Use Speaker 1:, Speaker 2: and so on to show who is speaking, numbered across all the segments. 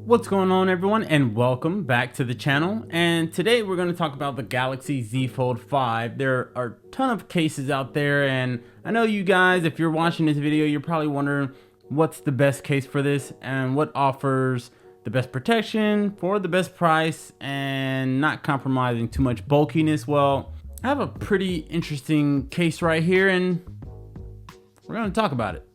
Speaker 1: What's going on, everyone, and welcome back to the channel. And today we're going to talk about the Galaxy Z Fold 5. There are a ton of cases out there, and I know you guys, if you're watching this video, you're probably wondering what's the best case for this and what offers the best protection for the best price and not compromising too much bulkiness. Well, I have a pretty interesting case right here, and we're going to talk about it.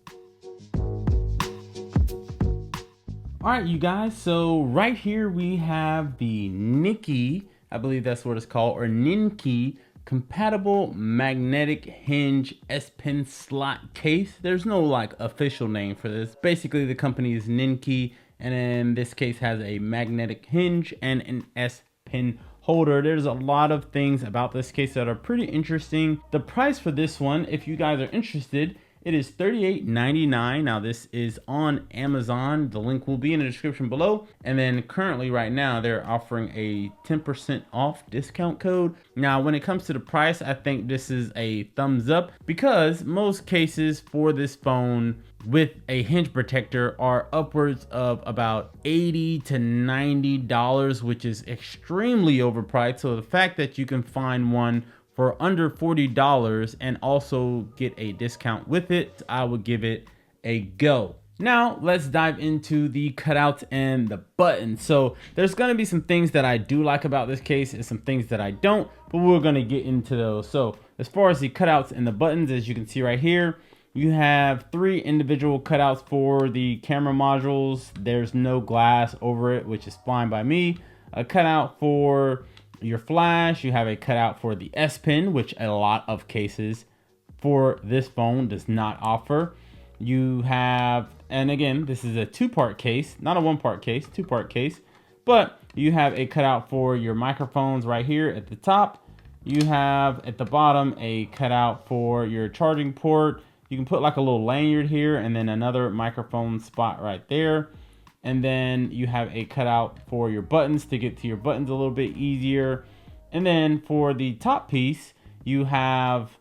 Speaker 1: All right, you guys, so right here we have the Ninki, I believe that's what it's called, or Ninki compatible magnetic hinge S Pen slot case. There's no like official name for this. Basically, the company is Ninki, and in this case has a magnetic hinge and an S Pen holder. There's a lot of things about this case that are pretty interesting. The price for this one, if you guys are interested, it is $38.99. Now this is on Amazon. The link will be in the description below. And then currently right now they're offering a 10% off discount code. Now when it comes to the price, I think this is a thumbs up because most cases for this phone with a hinge protector are upwards of about $80 to $90, which is extremely overpriced. So the fact that you can find one for under $40 and also get a discount with it, I would give it a go. Now let's dive into the cutouts and the buttons. So there's gonna be some things that I do like about this case and some things that I don't, but we're gonna get into those. So as far as the cutouts and the buttons, as you can see right here, you have 3 individual cutouts for the camera modules. There's no glass over it, which is fine by me. A cutout for your flash, you have a cutout for the S Pen, which a lot of cases for this phone does not offer. You have, and again, this is a 2-part case, not a 1-part case, 2-part case, but you have a cutout for your microphones right here at the top. You have at the bottom a cutout for your charging port. You can put like a little lanyard here and then another microphone spot right there. And then you have a cutout for your buttons to get to your buttons a little bit easier. And then for the top piece, you have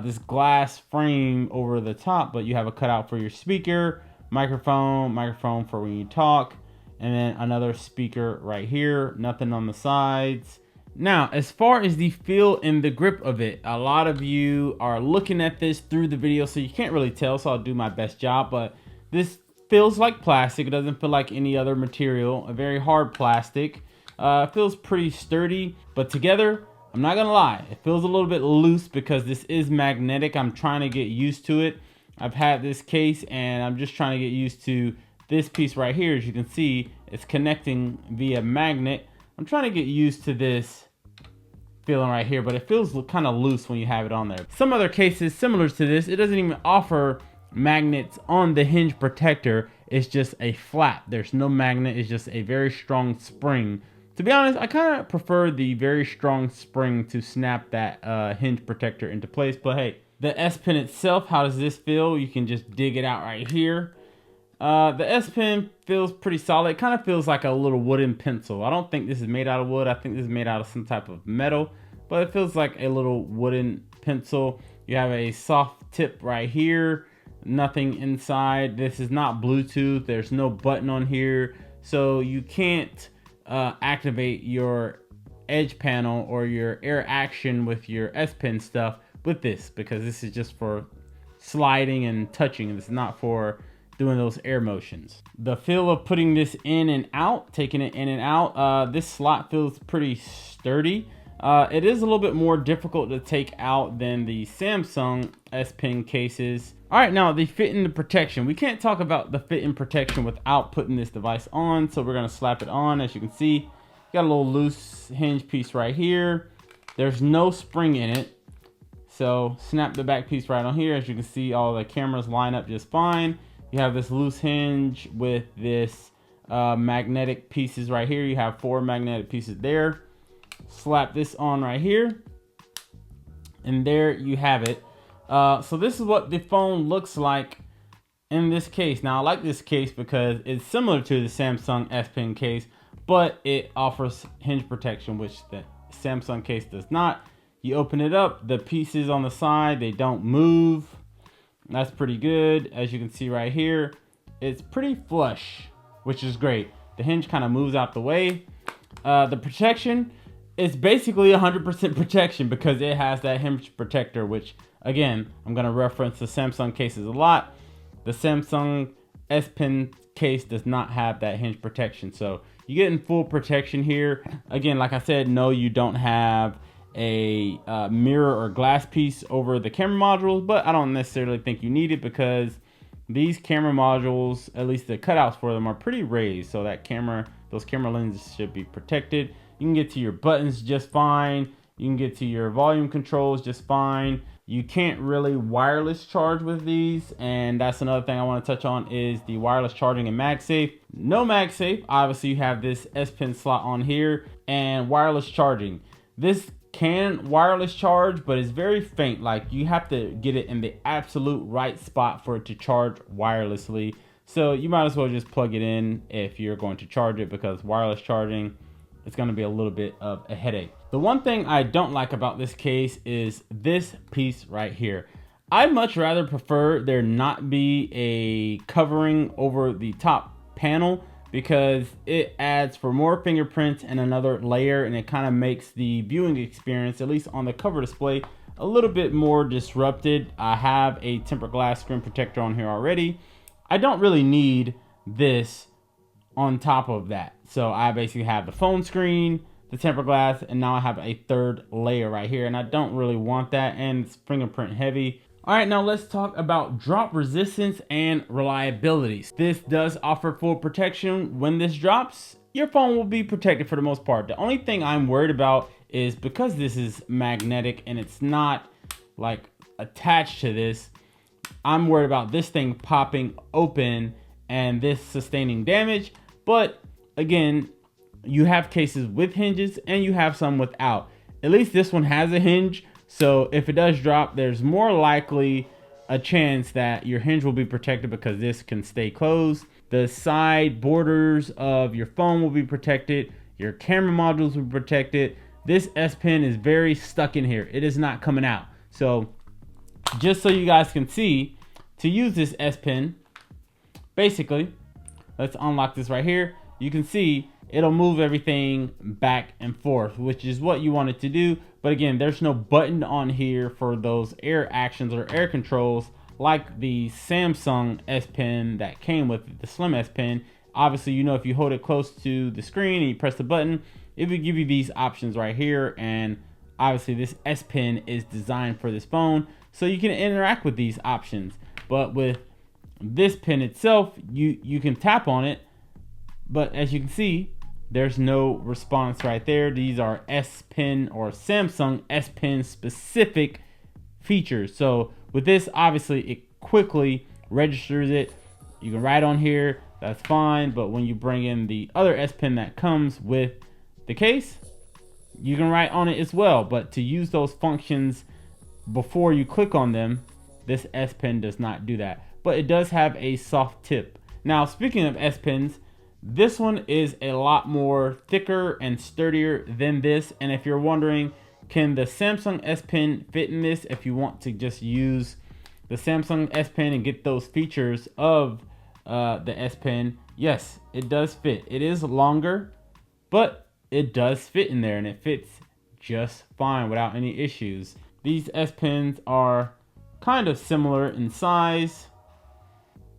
Speaker 1: this glass frame over the top, but you have a cutout for your speaker, microphone for when you talk, and then another speaker right here, nothing on the sides. Now, as far as the feel and the grip of it, a lot of you are looking at this through the video, so you can't really tell, so I'll do my best job, but this feels like plastic. It doesn't feel like any other material. A very hard plastic. It feels pretty sturdy, but together, I'm not gonna lie, it feels a little bit loose because this is magnetic. I'm trying to get used to it. I've had this case and I'm just trying to get used to this piece right here. As you can see, it's connecting via magnet. I'm trying to get used to this feeling right here, but it feels kind of loose when you have it on there. Some other cases similar to this, it doesn't even offer magnets on the hinge protector. It's just a flap. There's no magnet. It's just a very strong spring. To be honest, I kind of prefer the very strong spring to snap that hinge protector into place. But hey, the S Pen itself, how does this feel? You can just dig it out right here. The S Pen feels pretty solid. It kind of feels like a little wooden pencil. I don't think this is made out of wood. I think this is made out of some type of metal, but it feels like a little wooden pencil. You have a soft tip right here. Nothing inside. This is not Bluetooth. There's no button on here, so you can't activate your edge panel or your air action with your S Pen stuff with this, because this is just for sliding and touching. It's not for doing those air motions. The feel of putting this in and out, taking it in and out, this slot feels pretty sturdy. It is a little bit more difficult to take out than the Samsung S Pen cases. All right, now the fit and the protection. We can't talk about the fit and protection without putting this device on, so we're gonna slap it on. As you can see, got a little loose hinge piece right here. There's no spring in it, so snap the back piece right on here. As you can see, all the cameras line up just fine. You have this loose hinge with this magnetic pieces right here. You have 4 magnetic pieces there. Slap this on right here, and there you have it. So this is what the phone looks like in this case. Now I like this case because it's similar to the Samsung S Pen case, but it offers hinge protection, which the Samsung case does not. You open it up, the pieces on the side, they don't move. That's pretty good. As you can see right here, it's pretty flush, which is great. the hinge kind of moves out the way. The protection is basically 100% protection because it has that hinge protector, which again, I'm going to reference the Samsung cases a lot. The Samsung S Pen case does not have that hinge protection. So you're getting full protection here. Again, like I said, no, you don't have a mirror or glass piece over the camera modules, but I don't necessarily think you need it because these camera modules, at least the cutouts for them, are pretty raised. So that those camera lenses should be protected. You can get to your buttons just fine. You can get to your volume controls just fine. You can't really wireless charge with these, and that's another thing I want to touch on is the wireless charging in MagSafe. No MagSafe. Obviously, you have this S Pen slot on here and wireless charging. This can wireless charge, but it's very faint. Like you have to get it in the absolute right spot for it to charge wirelessly. So you might as well just plug it in if you're going to charge it, because wireless charging, it's going to be a little bit of a headache. The one thing I don't like about this case is this piece right here. I'd much rather prefer there not be a covering over the top panel, because it adds for more fingerprints and another layer, and it kind of makes the viewing experience, at least on the cover display, a little bit more disrupted. I have a tempered glass screen protector on here already. I don't really need this on top of that. So I basically have the phone screen, the tempered glass, and now I have a third layer right here, and I don't really want that, and it's fingerprint heavy. All right, now let's talk about drop resistance and reliability. This does offer full protection. When this drops, your phone will be protected for the most part. The only thing I'm worried about is because this is magnetic and it's not like attached to this, I'm worried about this thing popping open and this sustaining damage. But again, you have cases with hinges and you have some without. At least this one has a hinge, so if it does drop, there's more likely a chance that your hinge will be protected because this can stay closed. The side borders of your phone will be protected. Your camera modules will be protected. This S Pen is very stuck in here. It is not coming out. So just so you guys can see, to use this S Pen, basically, let's unlock this right here. You can see it'll move everything back and forth, which is what you want it to do. But again, there's no button on here for those air actions or air controls like the Samsung S Pen that came with the Slim S Pen. Obviously, you know, if you hold it close to the screen and you press the button, it will give you these options right here. And obviously this S Pen is designed for this phone, so you can interact with these options. But with this pen itself, you can tap on it, but as you can see, there's no response right there. These are S Pen or Samsung S Pen specific features. So with this, obviously it quickly registers it. You can write on here, that's fine. But when you bring in the other S Pen that comes with the case, you can write on it as well. But to use those functions before you click on them, this S Pen does not do that. But it does have a soft tip. Now, speaking of S Pens, this one is a lot more thicker and sturdier than this. And if you're wondering, can the Samsung S Pen fit in this? If you want to just use the Samsung S Pen and get those features of the S Pen, yes, it does fit. It is longer, but it does fit in there, and it fits just fine without any issues. These S Pens are kind of similar in size,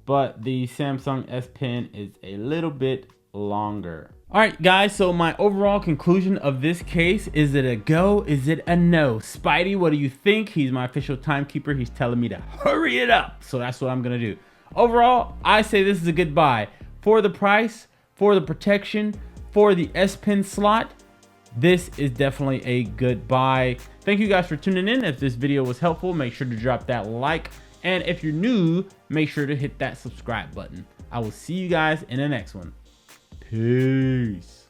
Speaker 1: but the Samsung S Pen is a little bit longer. All right, guys, so my overall conclusion of this case, is it a go? Is it a no? Spidey, what do you think? He's my official timekeeper. He's telling me to hurry it up, so that's what I'm gonna do. Overall, I say this is a good buy. For the price, for the protection, for the S Pen slot, this is definitely a good buy. Thank you guys for tuning in. If this video was helpful, make sure to drop that like. And if you're new, make sure to hit that subscribe button. I will see you guys in the next one. Peace.